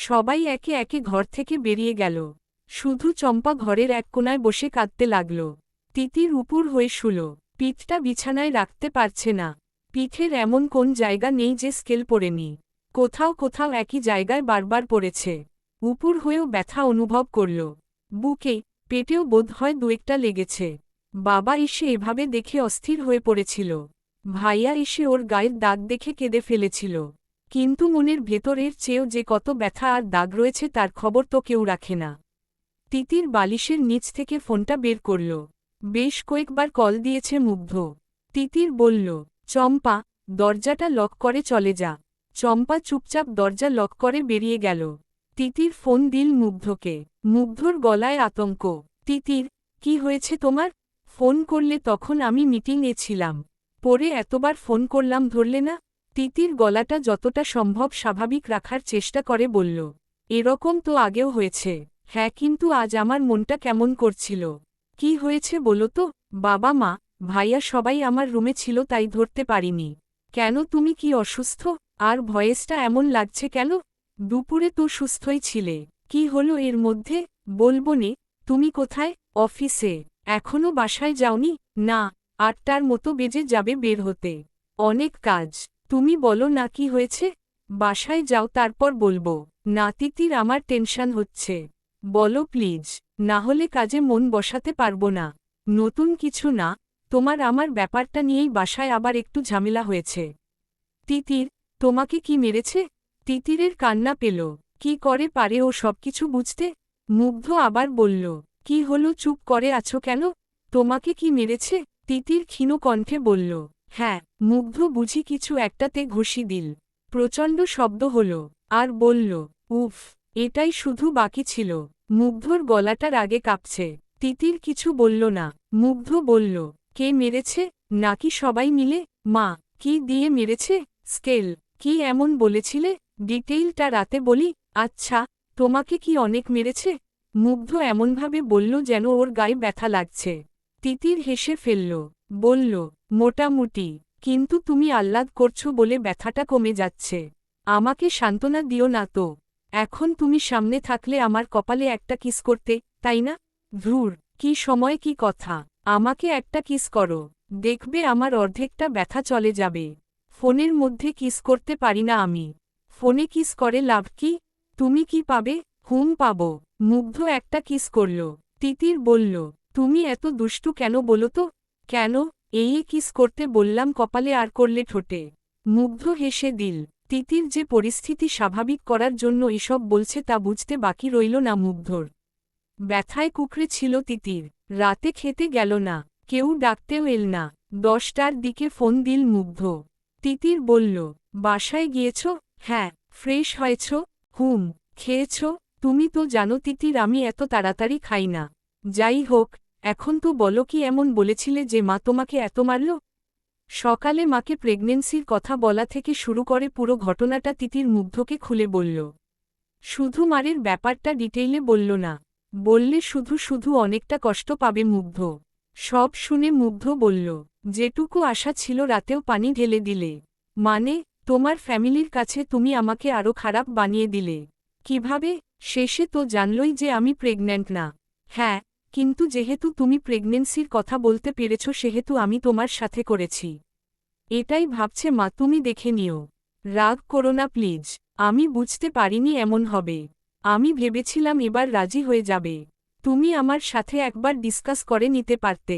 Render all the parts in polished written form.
সবাই একে একে ঘর থেকে বেরিয়ে গেল। শুধু চম্পা ঘরের এক কোণায় বসে কাঁদতে লাগল। তিতির উপুর হয়ে শুল, পিঠটা বিছানায় রাখতে পারছে না। পিঠের এমন কোন জায়গা নেই যে স্কেল পড়েনি, কোথাও কোথাও একই জায়গায় বারবার পড়েছে। উপুর হয়েও ব্যথা অনুভব করল। বুকে, পেটেও বোধহয় দু-একটা লেগেছে। বাবা এসে এভাবে দেখে অস্থির হয়ে পড়েছিল। ভাইয়া এসে ওর গায়ের দাগ দেখে কেঁদে ফেলেছিল। কিন্তু মনের ভেতরের চেয়েও যে কত ব্যথা আর দাগ রয়েছে তার খবর তো কেউ রাখে না। তিতির বালিশের নিচ থেকে ফোনটা বের করল। বেশ কয়েকবার কল দিয়েছে মুগ্ধ। তিতির বলল, চম্পা, দরজাটা লক করে চলে যা। চম্পা চুপচাপ দরজা লক করে বেরিয়ে গেল। তিতির ফোন দিল মুগ্ধকে। মুগ্ধর গলায় আতঙ্ক। তিতির, কি হয়েছে তোমার? ফোন করলে তখন আমি মিটিংয়ে ছিলাম। পরে এতবার ফোন করলাম ধরলে না। তিতির গলাটা যতটা সম্ভব স্বাভাবিক রাখার চেষ্টা করে বলল, এরকম তো আগেও হয়েছে। হ্যাঁ, কিন্তু আজ আমার মনটা কেমন করছিল। কি হয়েছে বলো তো? বাবা মা, ভাইয়া সবাই আমার রুমে ছিল তাই ধরতে পারিনি। কেন, তুমি কি অসুস্থ? আর ভয়েসটা এমন লাগছে কেন? দুপুরে তো সুস্থই ছিলে। কি হলো এর মধ্যে? বলবো নে। তুমি কোথায়? অফিসে। এখনো বাসায় যাওনি? না, 8টার মতো বেজে যাবে বের হতে। অনেক কাজ। তুমি বলো না কি হয়েছে। বাসায় যাও তারপর বলবো। না তিতির, আমার টেনশন হচ্ছে। বলো প্লিজ, না হলে কাজে মন বসাতে পারবো না। নতুন কিছু না, তোমার আমার ব্যাপারটা নিয়েই বাসায় আবার একটু ঝামেলা হয়েছে। তিতির, তোমাকে কি মেরেছে? তিতিরের কান্না পেল। কি করে পারে ও সবকিছু বুঝতে? মুগ্ধ আবার বলল, কি হলো, চুপ করে আছো কেন? তোমাকে কি মেরেছে? তিতির ক্ষীণ কণ্ঠে বলল, হ্যাঁ। মুগ্ধ বুঝি কিছু একটাতে ঘুষি দিল। প্রচণ্ড শব্দ হল। আর বলল, উফ, এটাই শুধু বাকি ছিল। মুগ্ধর গলাটা রাগে কাঁপছে। তিতির কিছু বলল না। মুগ্ধ বলল, কে মেরেছে? নাকি সবাই মিলে? মা, কি দিয়ে মেরেছে? স্কেল। কি এমন বলেছিলে? ডিটেইলটা রাতে বলি। আচ্ছা, তোমাকে কি অনেক মেরেছে? মুগ্ধ এমনভাবে বলল যেন ওর গায়ে ব্যথা লাগছে। তিতির হেসে ফেলল, বলল, মোটামুটি। কিন্তু তুমি আহ্লাদ করছো বলে ব্যথাটা কমে যাচ্ছে। আমাকে সান্ত্বনা দিও না তো। এখন তুমি সামনে থাকলে আমার কপালে একটা কিস করতে, তাই না? ধুর, কি সময় কি কথা। আমাকে একটা কিস করো, দেখবে আমার অর্ধেকটা ব্যথা চলে যাবে। ফোনের মধ্যে কিস করতে পারি না আমি। ফোনে কিস করে লাভ কি? তুমি কি পাবে? পাবো। মুগ্ধ একটা কিস করল। তিতির বলল, তুমি এত দুষ্টু কেন বলো তো? কেন? এই কিস করতে বললাম কপালে আর করলে ঠোঁটে। মুগ্ধ হেসে দিল। তিতির যে পরিস্থিতি স্বাভাবিক করার জন্য এসব বলছে তা বুঝতে বাকি রইল না মুগ্ধর। ব্যথায় কুকড়ে ছিল তিতির। রাতে খেতে গেল না, কেউ ডাকতেও এল না। 10টার দিকে ফোন দিল মুগ্ধ। তিতির বলল, বাসায় গিয়েছ? হ্যাঁ। ফ্রেশ হয়েছ? খেয়েছ? তুমি তো জানো তিতির আমি এত তাড়াতাড়ি খাই না। যাই হোক, এখন তো বলো কি এমন বলেছিলে যে মা তোমাকে এত মারল? সকালে মাকে প্রেগনেন্সির কথা বলা থেকে শুরু করে পুরো ঘটনাটা তিতির মুগ্ধকে খুলে বলল। শুধু মারের ব্যাপারটা ডিটেইলে বলল না। বললে শুধু শুধু অনেকটা কষ্ট পাবে মুগ্ধ। সব শুনে মুগ্ধ বলল, যেটুকু আশা ছিল রাতেও পানি ঢেলে দিলে। মানে, তোমার ফ্যামিলির কাছে তুমি আমাকে আরও খারাপ বানিয়ে দিলে। কিভাবে? শেষে তো জানলই যে আমি প্রেগন্যান্ট না। হ্যাঁ, কিন্তু যেহেতু তুমি প্রেগনেন্সির কথা বলতে পেরেছ সেহেতু আমি তোমার সাথে করেছি। এটাই ভাবছে মা, তুমি দেখে নিও। রাগ করো না প্লিজ। আমি বুঝতে পারিনি এমন হবে। আমি ভেবেছিলাম এবার রাজি হয়ে যাবে। তুমি আমার সাথে একবার ডিসকাস করে নিতে পারতে।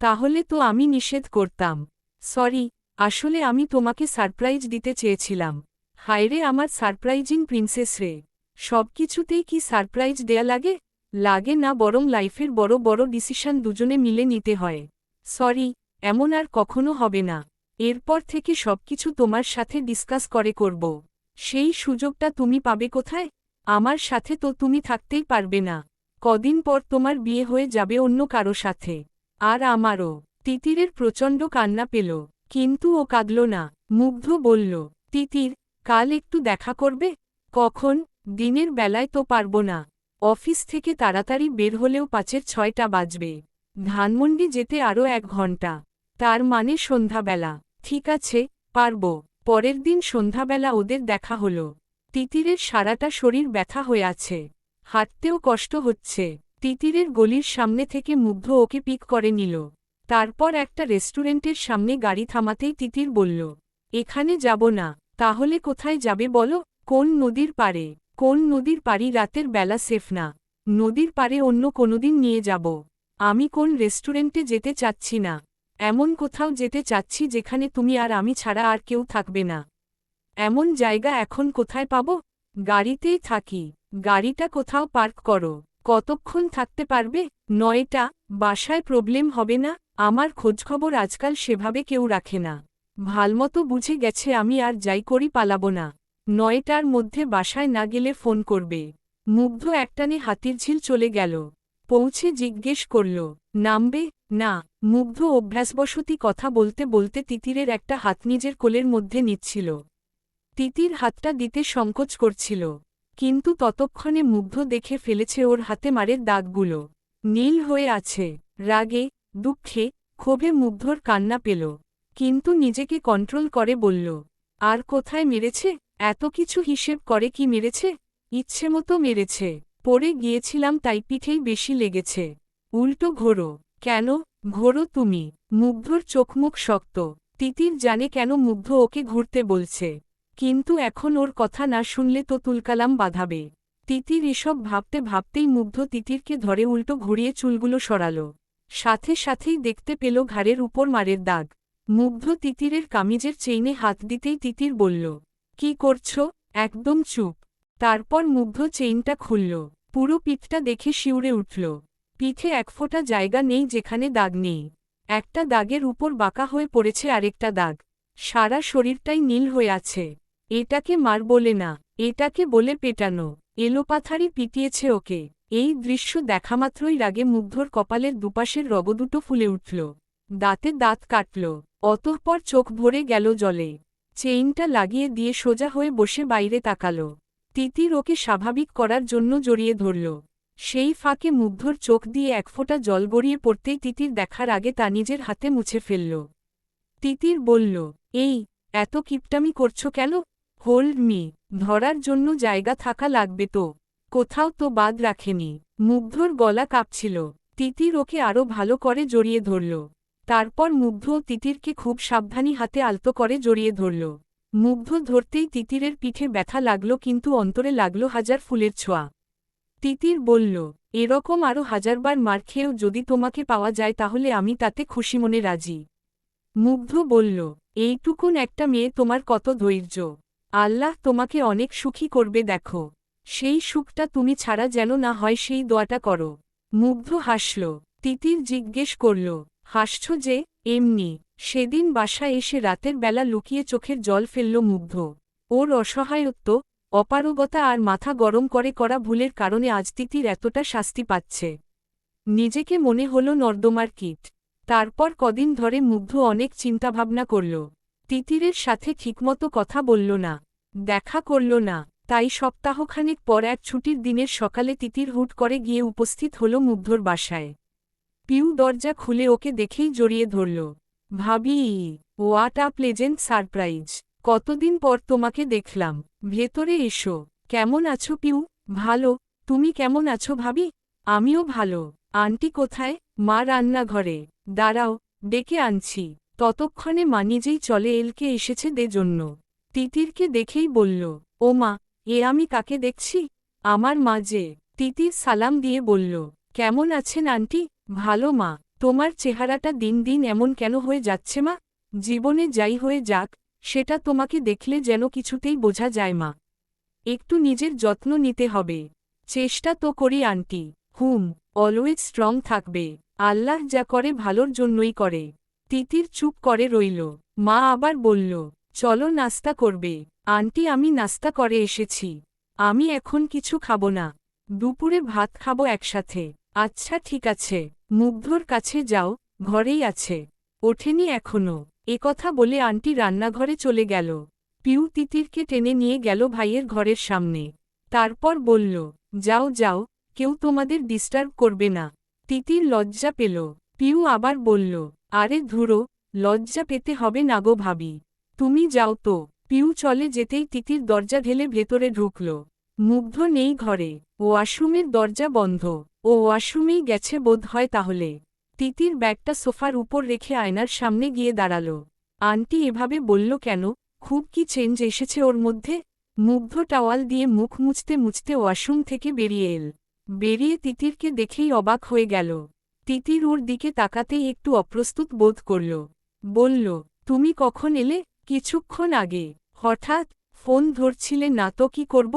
তাহলে তো আমি নিষেধ করতাম। সরি, আসলে আমি তোমাকে সারপ্রাইজ দিতে চেয়েছিলাম। হায়রে আমার সারপ্রাইজিং প্রিন্সেস রে। সবকিছুতেই কি সারপ্রাইজ দেয়া লাগে? লাগে না, বরং লাইফের বড় বড় ডিসিশন দুজনে মিলে নিতে হয়। সরি, এমন আর কখনো হবে না। এরপর থেকে সবকিছু তোমার সাথে ডিসকাস করে করব। সেই সুযোগটা তুমি পাবে কোথায়? আমার সাথে তো তুমি থাকতেই পারবে না। কদিন পর তোমার বিয়ে হয়ে যাবে অন্য কারো সাথে। আর আমারও। তিতিরের প্রচণ্ড কান্না পেল, কিন্তু ও কাঁদল না। মুগ্ধ বলল, তিতির, কাল একটু দেখা করবে? কখন? দিনের বেলায় তো পারবো না। অফিস থেকে তাড়াতাড়ি বের হলেও 5-6টা বাজবে। ধানমন্ডি যেতে আরও 1 ঘন্টা। তার মানে সন্ধ্যাবেলা। ঠিক আছে, পারব। পরের দিন সন্ধ্যাবেলা ওদের দেখা হলো। তিতিরের সারাটা শরীর ব্যথা হয়ে আছে, হাঁটতেও কষ্ট হচ্ছে। তিতিরের গলির সামনে থেকে মুগ্ধ ওকে পিক করে নিল। তারপর একটা রেস্টুরেন্টের সামনে গাড়ি থামাতেই তিতির বলল, এখানে যাব না। তাহলে কোথায় যাবে বলো? কোন নদীর পাড়ে? কোন নদীর পাড়ি রাতের বেলা সেফ না। নদীর পাড়ে অন্য কোনোদিন নিয়ে যাব। আমি কোন রেস্টুরেন্টে যেতে চাচ্ছি না। এমন কোথাও যেতে চাচ্ছি যেখানে তুমি আর আমি ছাড়া আর কেউ থাকবে না। এমন জায়গা এখন কোথায় পাবো? গাড়িতেই থাকি। গাড়িটা কোথাও পার্ক করো। কতক্ষণ থাকতে পারবে? 9টা। বাসায় প্রবলেম হবে না? আমার খোঁজখবর আজকাল সেভাবে কেউ রাখে না। ভালমতো বুঝে গেছে আমি আর যাই করি পালাবো না। 9টার মধ্যে বাসায় না গেলে ফোন করবে। মুগ্ধ একটানে হাতিরঝিল চলে গেল। পৌঁছে জিজ্ঞেস করল, নামবে? না। মুগ্ধ অভ্যাসবশতী কথা বলতে বলতে তিতিরের একটা হাত নিজের কোলের মধ্যে নিচ্ছিল। তিতির হাতটা দিতে সংকোচ করছিল, কিন্তু ততক্ষণে মুগ্ধ দেখে ফেলেছে ওর হাতে মারের দাগগুলো নীল হয়ে আছে। রাগে, দুঃখে, ক্ষোভে মুগ্ধর কান্না পেল, কিন্তু নিজেকে কন্ট্রোল করে বলল, আর কোথায় মেরেছে? এত কিছু হিসেব করে কি মেরেছে? ইচ্ছেমতো মেরেছে। পড়ে গিয়েছিলাম তাই পিঠেই বেশি লেগেছে। উল্টো ঘোরো। কেন ঘোরো তুমি? মুগ্ধর চোখমুখ শক্ত। তিতির জানে কেন মুগ্ধ ওকে ঘুরতে বলছে, কিন্তু এখন ওর কথা না শুনলে তো তুলকালাম বাঁধাবে। তিতির এসব ভাবতে ভাবতেই মুগ্ধ তিতিরকে ধরে উল্টো ঘুরিয়ে চুলগুলো সরাল। সাথে সাথেই দেখতে পেল ঘাড়ের উপর মারের দাগ। মুগ্ধ তিতিরের কামিজের চেইনে হাত দিতেই তিতির বলল, কি করছো? একদম চুপ। তারপর মুগ্ধ চেইনটা খুলল। পুরো পিঠটা দেখে শিউরে উঠল। পিঠে এক ফোঁটা জায়গা নেই যেখানে দাগ নেই। একটা দাগের উপর বাঁকা হয়ে পড়েছে আরেকটা দাগ। সারা শরীরটাই নীল হয়ে আছে। এটাকে মার বলে না, এটাকে বলে পেটানো। এলোপাথারি পিটিয়েছে ওকে। এই দৃশ্য দেখামাত্রই রাগে মুগ্ধর কপালের দুপাশের রগদুটো ফুলে উঠল। দাঁতে দাঁত কাটল। অতঃপর চোখ ভরে গেল জলে। চেইনটা লাগিয়ে দিয়ে সোজা হয়ে বসে বাইরে তাকাল। তিতির ওকে স্বাভাবিক করার জন্য জড়িয়ে ধরল। সেই ফাঁকে মুগ্ধর চোখ দিয়ে এক ফোঁটা জল গড়িয়ে পড়তেই তিতির দেখার আগে তা নিজের হাতে মুছে ফেলল। তিতির বলল, এই এত কিপটামি করছো কেন? Hold me. ধরার জন্য জায়গা থাকা লাগবে তো। কোথাও তো বাদ রাখেনি। মুগ্ধর গলা কাঁপছিল। তিতির ওকে আরও ভালো করে জড়িয়ে ধরল। তারপর মুগ্ধ তিতিরকে খুব সাবধানী হাতে আলতো করে জড়িয়ে ধরল। মুগ্ধ ধরতেই তিতিরের পিঠে ব্যথা লাগল, কিন্তু অন্তরে লাগল হাজার ফুলের ছোঁয়া। তিতির বলল, এরকম আরও হাজারবার মার খেয়েও যদি তোমাকে পাওয়া যায় তাহলে আমি তাতে খুশি মনে রাজি। মুগ্ধ বলল, এইটুকুন একটা মেয়ে তোমার কত ধৈর্য। আল্লাহ তোমাকে অনেক সুখী করবে দেখো। সেই সুখটা তুমি ছাড়া যেন না হয় সেই দোয়াটা করো। মুগ্ধ হাসল। তিতির জিজ্ঞেস করল, হাসছ যে? এমনি। সেদিন বাসায় এসে রাতের বেলা লুকিয়ে চোখের জল ফেলল মুগ্ধ। ওর অসহায়ত্ব, অপারগতা আর মাথা গরম করে করা ভুলের কারণে আজ তিতির এতটা শাস্তি পাচ্ছে। নিজেকে মনে হলো নর্দমার কীট। তারপর কদিন ধরে মুগ্ধ অনেক চিন্তাভাবনা করল। তিতিরের সাথে ঠিকমতো কথা বলল না, দেখা করল না। তাই সপ্তাহখানেক পর এক ছুটির দিনের সকালে তিতির হুট করে গিয়ে উপস্থিত হল মুগ্ধর বাসায়। পিউ দরজা খুলে ওকে দেখেই জড়িয়ে ধরল। ভাবি, হোয়াট আ প্লেজেন্ট সারপ্রাইজ। কতদিন পর তোমাকে দেখলাম। ভেতরে এসো। কেমন আছো পিউ? ভালো। তুমি কেমন আছো ভাবি? আমিও ভালো। আন্টি কোথায়? মা রান্নাঘরে। দাঁড়াও, ডেকে আনছি। ততক্ষণে মা নিজেই চলে এলকে এসেছে দে জন্য। তিতিরকে দেখেই বলল, ও মা, এ আমি কাকে দেখছি? আমার মা যে। তিতির সালাম দিয়ে বলল, কেমন আছেন আন্টি? ভালো মা। তোমার চেহারাটা দিন দিন এমন কেন হয়ে যাচ্ছে মা? জীবনে যাই হয়ে যাক, সেটা তোমাকে দেখলে যেন কিছুতেই বোঝা যায় মা। একটু নিজের যত্ন নিতে হবে। চেষ্টা তো করি আন্টি। অলওয়েজ স্ট্রং থাকবে। আল্লাহ যা করে ভালোর জন্যই করে। তিতির চুপ করে রইল। মা আবার বলল, চলো নাস্তা করবে। আন্টি আমি নাস্তা করে এসেছি। আমি এখন কিছু খাবো না। দুপুরে ভাত খাবো একসাথে। আচ্ছা ঠিক আছে। মুগ্ধর কাছে যাও, ঘরেই আছে। ওঠেনি এখনো। একথা বলে আন্টি রান্নাঘরে চলে গেল। পিউ তিতিরকে টেনে নিয়ে গেল ভাইয়ের ঘরের সামনে। তারপর বলল, যাও যাও, কেউ তোমাদের ডিস্টার্ব করবে না। তিতির লজ্জা পেল। পিউ আবার বলল, আরে ধুরো, লজ্জা পেতে হবে না গো ভাবি। তুমি যাও তো। পিউ চলে যেতেই তিতির দরজা ঢেলে ভেতরে ঢুকল। মুগ্ধ নেই ঘরে, ওয়াশরুমের দরজা বন্ধ। ও ওয়াশরুমেই গেছে বোধ হয় তাহলে। তিতির ব্যাগটা সোফার উপর রেখে আয়নার সামনে গিয়ে দাঁড়াল। আন্টি এভাবে বলল কেন? খুব কি চেঞ্জ এসেছে ওর মধ্যে? মুগ্ধ টাওয়াল দিয়ে মুখ মুছতে মুছতে ওয়াশরুম থেকে বেরিয়ে এল। বেরিয়ে তিতিরকে দেখেই অবাক হয়ে গেল। তিতির ওর দিকে তাকাতেই একটু অপ্রস্তুত বোধ করল। বলল, তুমি কখন এলে? কিছুক্ষণ আগে। হঠাৎ? ফোন ধরছিলে না তো কি করব?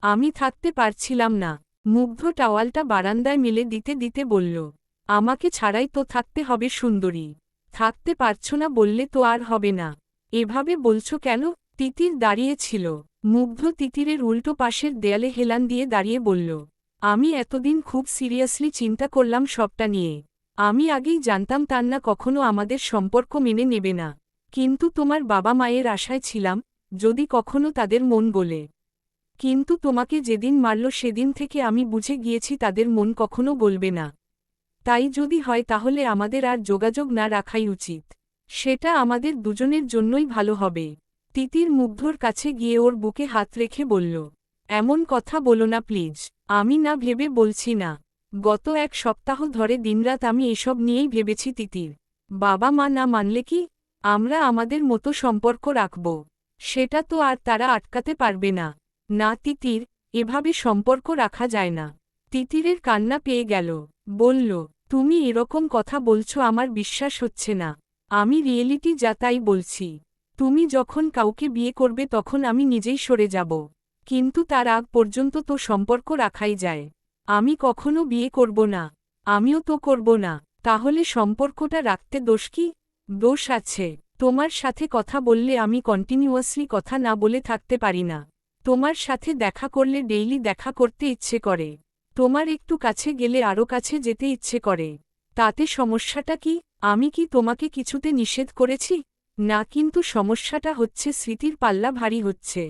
আমি থাকতে পারছিলাম না। মুগ্ধ টাওয়ালটা বারান্দায় মেলে দিতে দিতে বলল, আমাকে ছাড়াই তো থাকতে হবে সুন্দরী। থাকতে পারছো না বললে তো আর হবে না। এভাবে বলছো কেন? তিতির দাঁড়িয়েছিল। মুগ্ধ তিতিরের উল্টো পাশের দেয়ালে হেলান দিয়ে দাঁড়িয়ে বলল, আমি এতদিন খুব সিরিয়াসলি চিন্তা করলাম সবটা নিয়ে। আমি আগেই জানতাম তান্না কখনো আমাদের সম্পর্ক মেনে নেবে না। কিন্তু তোমার বাবা মায়ের আশায় ছিলাম, যদি কখনো তাদের মন বলে। কিন্তু তোমাকে যেদিন মারল সেদিন থেকে আমি বুঝে গিয়েছি তাদের মন কখনো বলবে না। তাই যদি হয় তাহলে আমাদের আর যোগাযোগ না রাখাই উচিত। সেটা আমাদের দুজনের জন্যই ভালো হবে। তিতির মুগ্ধর কাছে গিয়ে ওর বুকে হাত রেখে বলল, এমন কথা বলো না প্লিজ। আমি না ভেবে বলছি না। গত এক সপ্তাহ ধরে দিনরাত আমি এসব নিয়েই ভেবেছি তিতির। বাবা মা না মানলে কি? আমরা আমাদের মতো সম্পর্ক রাখব। সেটা তো আর তারা আটকাতে পারবে না। না তিতির, এভাবে সম্পর্ক রাখা যায় না। তিতিরের কান্না পেয়ে গেল। বলল, তুমি এরকম কথা বলছো আমার বিশ্বাস হচ্ছে না। আমি রিয়েলিটি যা তাই বলছি। তুমি যখন কাউকে বিয়ে করবে তখন আমি নিজেই সরে যাব। কিন্তু তার আগ পর্যন্ত তো সম্পর্ক রাখাই যায়। আমি কখনো বিয়ে করব না। আমিও তো করব না। তাহলে সম্পর্কটা রাখতে দোষ কি? দোষ আছে। তোমার সাথে কথা বললে আমি কন্টিনিউয়াসলি কথা না বলে থাকতে পারি না। তোমার সাথে দেখা করলে ডেইলি দেখা করতে ইচ্ছে করে। তোমার একটু কাছে গেলে আরও কাছে যেতে ইচ্ছে করে। তাতে সমস্যাটা কি? আমি কি তোমাকে কিছুতে নিষেধ করেছি? না, কিন্তু সমস্যাটা হচ্ছে স্মৃতির পাল্লা ভারী হচ্ছে।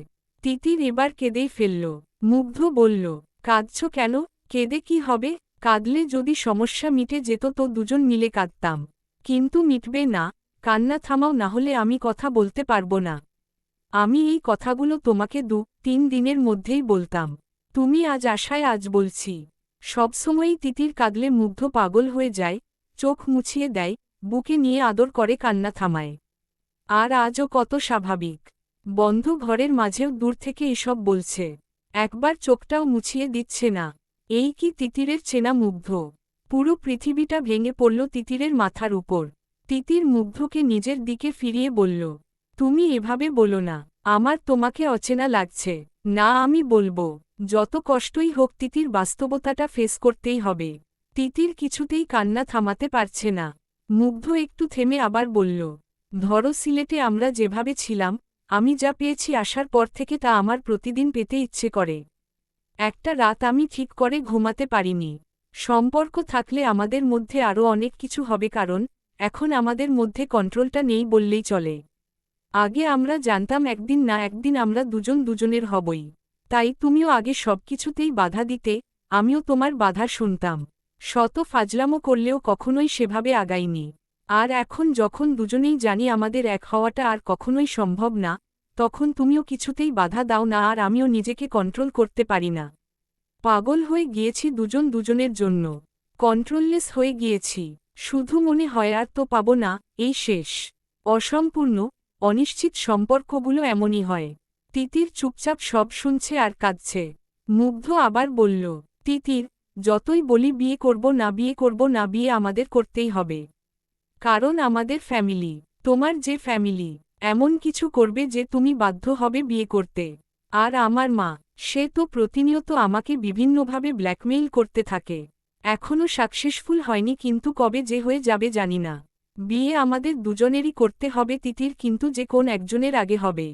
তিতির এবার কেঁদেই ফেলল। মুগ্ধ বলল, কাঁদছ কেন? কেঁদে কি হবে? কাঁদলে যদি সমস্যা মিটে যেত তো দুজন মিলে কাঁদতাম। কিন্তু মিটবে না। কান্না থামাও, না হলে আমি কথা বলতে পারবো না। আমি এই কথাগুলো তোমাকে 2-3 দিনের মধ্যেই বলতাম। তুমি আজ আশায় আজ বলছি। সবসময়ই তিতির কাঁদলে মুগ্ধ পাগল হয়ে যায়, চোখ মুছিয়ে দেয়, বুকে নিয়ে আদর করে কান্না থামায়। আর আজও কত স্বাভাবিক। বন্ধ ঘরের মাঝেও দূর থেকে এসব বলছে। একবার চোখটাও মুছিয়ে দিচ্ছে না। এই কি তিতিরের চেনা মুগ্ধ? পুরো পৃথিবীটা ভেঙে পড়ল তিতিরের মাথার উপর। তিতির মুগ্ধকে নিজের দিকে ফিরিয়ে বলল, তুমি এভাবে বলো না। আমার তোমাকে অচেনা লাগছে। না, আমি বলবো। যত কষ্টই হোক তিতির বাস্তবতাটা ফেস করতেই হবে। তিতির কিছুতেই কান্না থামাতে পারছে না। মুগ্ধ একটু থেমে আবার বলল, ধরো সিলেটে আমরা যেভাবে ছিলাম, আমি যা পেয়েছি আসার পর থেকে তা আমার প্রতিদিন পেতে ইচ্ছে করে। একটা রাত আমি ঠিক করে ঘুমাতে পারিনি। সম্পর্ক থাকলে আমাদের মধ্যে আরও অনেক কিছু হবে, কারণ এখন আমাদের মধ্যে কন্ট্রোলটা নেই বললেই চলে। আগে আমরা জানতাম একদিন না একদিন আমরা দুজন দুজনের হবই। তাই তুমিও আগে সবকিছুতেই বাধা দিতে, আমিও তোমার বাধা শুনতাম। শত ফাজলামো করলেও কখনোই সেভাবে আগাইনি। আর এখন যখন দুজনেই জানি আমাদের এক হওয়াটা আর কখনোই সম্ভব না, তখন তুমিও কিছুতেই বাধা দাও না আর আমিও নিজেকে কন্ট্রোল করতে পারি না। পাগল হয়ে গিয়েছি দুজন দুজনের জন্য। কন্ট্রোললেস হয়ে গিয়েছি। শুধু মনে হয় আর তো পাবো না, এই শেষ। অসম্পূর্ণ, অনিশ্চিত সম্পর্কগুলো এমনই হয়। তিতির চুপচাপ সব শুনছে আর কাঁদছে। মুগ্ধ আবার বলল, তিতির, যতই বলি বিয়ে করব না বিয়ে করব না, বিয়ে আমাদের করতেই হবে। কারণ আমাদের ফ্যামিলি, তোমার যে ফ্যামিলি, এমন কিছু করবে যে তুমি বাধ্য হবে বিয়ে করতে। আর আমার মা, সে তো প্রতিনিয়ত আমাকে বিভিন্নভাবে ব্ল্যাকমেইল করতে থাকে। এখনও সাকসেসফুল হয়নি, কিন্তু কবে যে হয়ে যাবে জানি না। বিয়ে আমাদের দুজনেরই করতে হবে তিতির, কিন্তু যে কোন একজনের আগে হবে।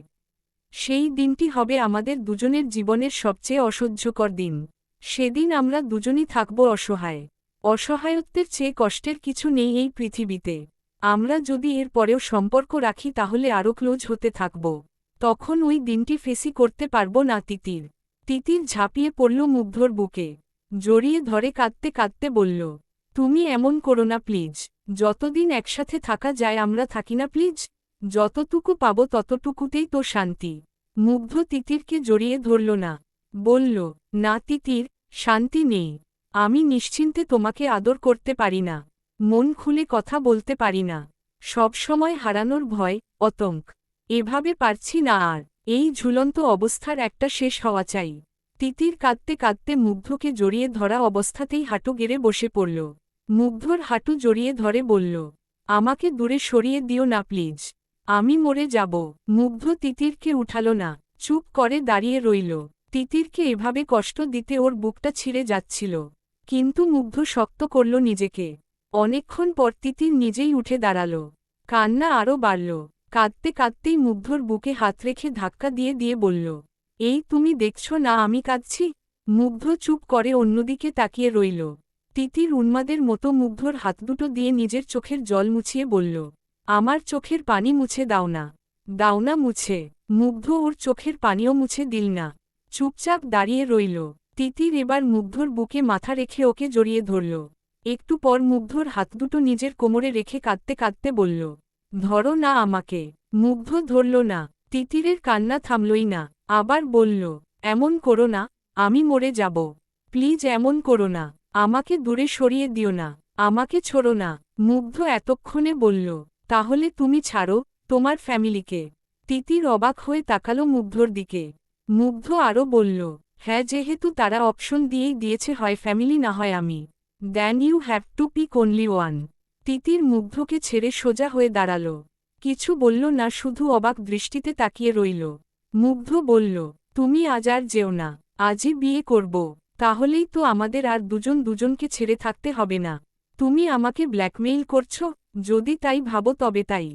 সেই দিনটি হবে আমাদের দুজনের জীবনের সবচেয়ে অসহ্যকর দিন। সেদিন আমরা দুজনই থাকব অসহায়। অসহায়ত্বের চেয়ে কষ্টের কিছু নেই এই পৃথিবীতে। আমরা যদি এর পরেও সম্পর্ক রাখি তাহলে আরও ক্লোজ হতে থাকব। তখন ওই দিনটি ফেসি করতে পারব না তিতির। তিতির ঝাঁপিয়ে পড়ল মুগ্ধর বুকে, জড়িয়ে ধরে কাঁদতে কাঁদতে বলল, তুমি এমন করো না প্লিজ। যতদিন একসাথে থাকা যায় আমরা থাকি না প্লিজ। যতটুকু পাবো ততটুকুতেই তো শান্তি। মুগ্ধ তিতিরকে জড়িয়ে ধরল না, বলল, না তিতির, শান্তি নেই। আমি নিশ্চিন্তে তোমাকে আদর করতে পারি না, মন খুলে কথা বলতে পারি না, সব সময় হারানোর ভয়, আতঙ্ক। এভাবে পারছি না আর, এই ঝুলন্ত অবস্থার একটা শেষ হওয়া চাই। তিতির কাঁদতে কাঁদতে মুগ্ধকে জড়িয়ে ধরা অবস্থাতেই হাঁটু গেড়ে বসে পড়ল। মুগ্ধর হাঁটু জড়িয়ে ধরে বলল, আমাকে দূরে সরিয়ে দিও না প্লিজ, আমি মরে যাব। মুগ্ধ তিতিরকে উঠাল না, চুপ করে দাঁড়িয়ে রইল। তিতিরকে এভাবে কষ্ট দিতে ওর বুকটা ছিঁড়ে যাচ্ছিল, কিন্তু মুগ্ধ শক্ত করল নিজেকে। অনেকক্ষণ পর তিতির নিজেই উঠে দাঁড়াল, কান্না আরও বাড়ল। কাঁদতে কাঁদতেই মুগ্ধর বুকে হাত রেখে ধাক্কা দিয়ে দিয়ে বলল, এই তুমি দেখছো না আমি কাঁদছি? মুগ্ধ চুপ করে অন্যদিকে তাকিয়ে রইল। তিতির উন্মাদের মতো মুগ্ধর হাত দুটো দিয়ে নিজের চোখের জল মুছিয়ে বলল, আমার চোখের পানি মুছে দাও না, দাও না মুছে। মুগ্ধ ওর চোখের পানিও মুছে দিল না, চুপচাপ দাঁড়িয়ে রইল। তিতির এবার মুগ্ধর বুকে মাথা রেখে ওকে জড়িয়ে ধরল। একটু পর মুগ্ধর হাত দুটো নিজের কোমরে রেখে কাঁদতে কাঁদতে বলল, ধরো না আমাকে। মুগ্ধ ধরল না, তিতিরের কান্না থামলই না। আবার বলল, এমন করো না, আমি মরে যাব, প্লিজ এমন করো না, আমাকে দূরে সরিয়ে দিও না, আমাকে ছোড়ো না। মুগ্ধ এতক্ষণে বলল, তাহলে তুমি ছাড়ো তোমার ফ্যামিলিকে। তিতির অবাক হয়ে তাকালো মুগ্ধর দিকে। মুগ্ধ আরও বলল, হ্যাঁ, যেহেতু তারা অপশন দিয়েই দিয়েছে, হয় ফ্যামিলি না হয় আমি। Then you have to pick only one. Titir মুগ্ধকে ছেড়ে সোজা হয়ে দাঁড়াল, কিছু বলল না, শুধু অবাক দৃষ্টিতে তাকিয়ে রইল। মুগ্ধ বলল, তুমি আজ আর যেও না, আজই বিয়ে করব, তাহলেই তো আমাদের আর দুজন দুজনকে ছেড়ে থাকতে হবে না। তুমি আমাকে ব্ল্যাকমেইল করছো? যদি তাই ভাবো তবে তাই।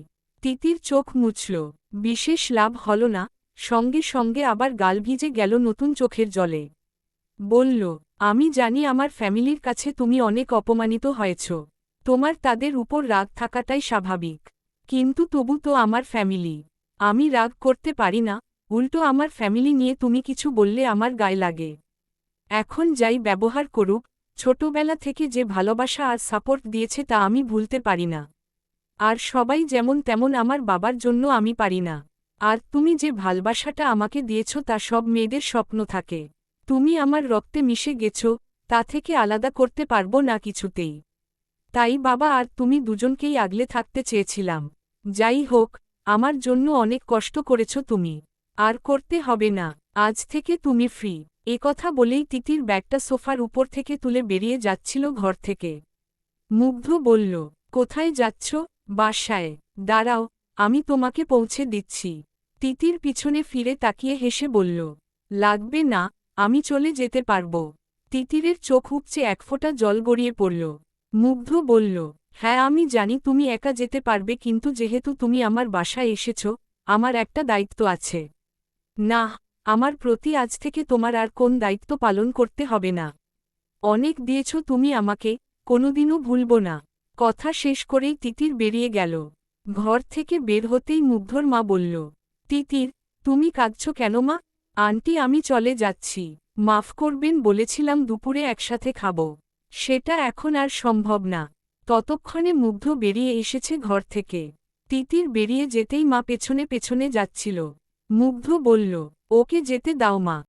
তিতির চোখ মুছল, বিশেষ লাভ হল না, সঙ্গে সঙ্গে আবার গাল ভিজে গেল নতুন চোখের জলে। বলল, আমি জানি আমার ফ্যামিলির কাছে তুমি অনেক অপমানিত হয়েছ, তোমার তাদের উপর রাগ থাকাটাই স্বাভাবিক, কিন্তু তবু তো আমার ফ্যামিলি। আমি রাগ করতে পারি না, উল্টো আমার ফ্যামিলি নিয়ে তুমি কিছু বললে আমার গায়ে লাগে। এখন যাই ব্যবহার করুক, ছোটবেলা থেকে যে ভালোবাসা আর সাপোর্ট দিয়েছে তা আমি ভুলতে পারি না। আর সবাই যেমন তেমন আমার বাবার জন্য আমি পারি না। আর তুমি যে ভালোবাসাটা আমাকে দিয়েছ তা সব মেয়েদের স্বপ্ন থাকে। তুমি আমার রক্তে মিশে গেছ, তা থেকে আলাদা করতে পারবো না কিছুতেই। তাই বাবা আর তুমি দুজনকেই আগলে থাকতে চেয়েছিলাম। যাই হোক, আমার জন্য অনেক কষ্ট করেছ তুমি, আর করতে হবে না, আজ থেকে তুমি ফ্রি। একথা বলেই তিতির ব্যাগটা সোফার উপর থেকে তুলে বেরিয়ে যাচ্ছিল ঘর থেকে। মুগ্ধ বলল, কোথায় যাচ্ছ? বাসায়। দাঁড়াও, আমি তোমাকে পৌঁছে দিচ্ছি। তিতির পিছনে ফিরে তাকিয়ে হেসে বলল, লাগবে না, আমি চলে যেতে পারব। তিতিরের চোখ উপচে এক ফোঁটা জল গড়িয়ে পড়ল। মুগ্ধ বলল, হ্যাঁ আমি জানি তুমি একা যেতে পারবে, কিন্তু যেহেতু তুমি আমার বাসায় এসেছ, আমার একটা দায়িত্ব আছে। না, আমার প্রতি আজ থেকে তোমার আর কোন দায়িত্ব পালন করতে হবে না। অনেক দিয়েছ তুমি আমাকে, কোনোদিনও ভুলব না। কথা শেষ করেই তিতির বেরিয়ে গেল। ঘর থেকে বের হতেই মুগ্ধর মা বলল, তিতির, তুমি কাঁদছ কেন মা? আন্টি আমি চলে যাচ্ছি, মাফ করবেন, বলেছিলাম দুপুরে একসাথে খাব, সেটা এখন আর সম্ভব না। ততক্ষণে মুগ্ধ বেরিয়ে এসেছে ঘর থেকে। তিতির বেরিয়ে যেতেই মা পেছনে পেছনে যাচ্ছিল। মুগ্ধ বলল, ওকে যেতে দাও মা।